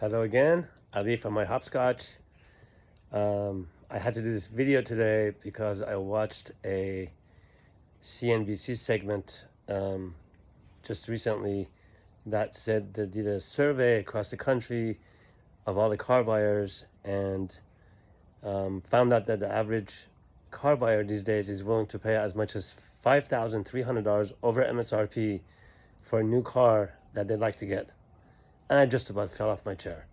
Hello again, Ali from myHopscotch. I had to do this video today because I watched a CNBC segment just recently that said they did a survey across the country of all the car buyers and found out that the average car buyer these days is willing to pay as much as $5,300 over MSRP for a new car that they'd like to get. And I just about fell off my chair.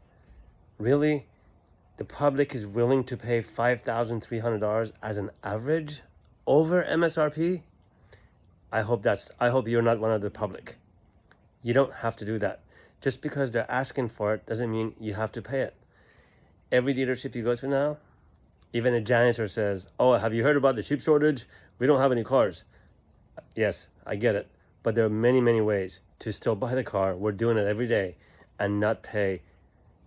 Really? The public is willing to pay $5,300 as an average over MSRP? I hope you're not one of the public. You don't have to do that. Just because they're asking for it doesn't mean you have to pay it. Every dealership you go to now, even a janitor says, "Oh, have you heard about the chip shortage? We don't have any cars." Yes, I get it. But there are many, many ways to still buy the car. We're doing it every day and not pay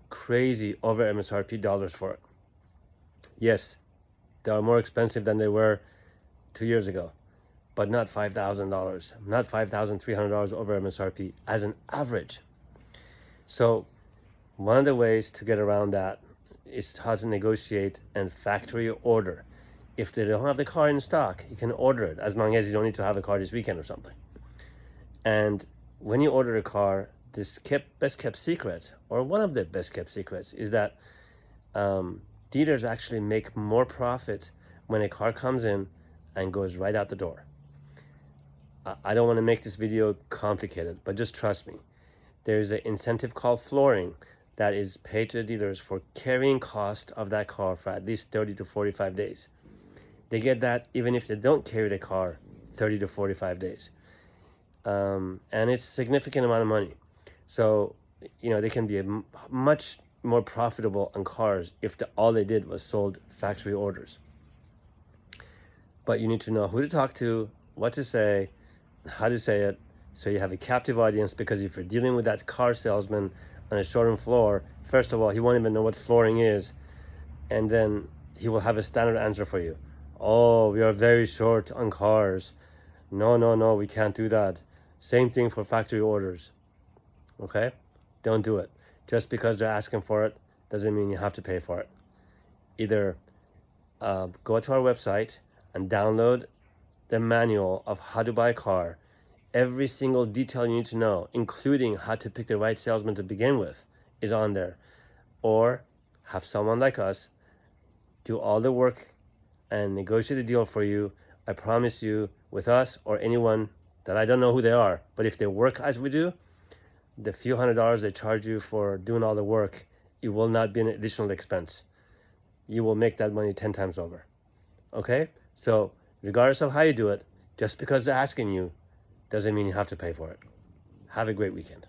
crazy over MSRP dollars for it. Yes, they are more expensive than they were 2 years ago, but not $5,000, not $5,300 over MSRP as an average. So one of the ways to get around that is how to negotiate and factory order. If they don't have the car in stock, you can order it as long as you don't need to have a car this weekend or something. And when you order a car, this best kept secret, or one of the best kept secrets, is that dealers actually make more profit when a car comes in and goes right out the door. I don't want to make this video complicated, but just trust me. There's an incentive called flooring that is paid to the dealers for carrying cost of that car for at least 30 to 45 days. They get that even if they don't carry the car 30 to 45 days. And it's a significant amount of money. So, they can be much more profitable on cars if all they did was sold factory orders. But you need to know who to talk to, what to say, how to say it, so you have a captive audience, because if you're dealing with that car salesman on a showroom floor, first of all, he won't even know what flooring is, and then he will have a standard answer for you. "Oh, we are very short on cars. No, we can't do that." Same thing for factory orders. Okay? Don't do it. Just because they're asking for it doesn't mean you have to pay for it. Either go to our website and download the manual of how to buy a car. Every single detail you need to know, including how to pick the right salesman to begin with, is on there. Or have someone like us do all the work and negotiate a deal for you. I promise you, with us or anyone that I don't know who they are, but if they work as we do, the few $100s they charge you for doing all the work, it will not be an additional expense. You will make that money 10 times over. Okay? So regardless of how you do it, just because they're asking you doesn't mean you have to pay for it. Have a great weekend.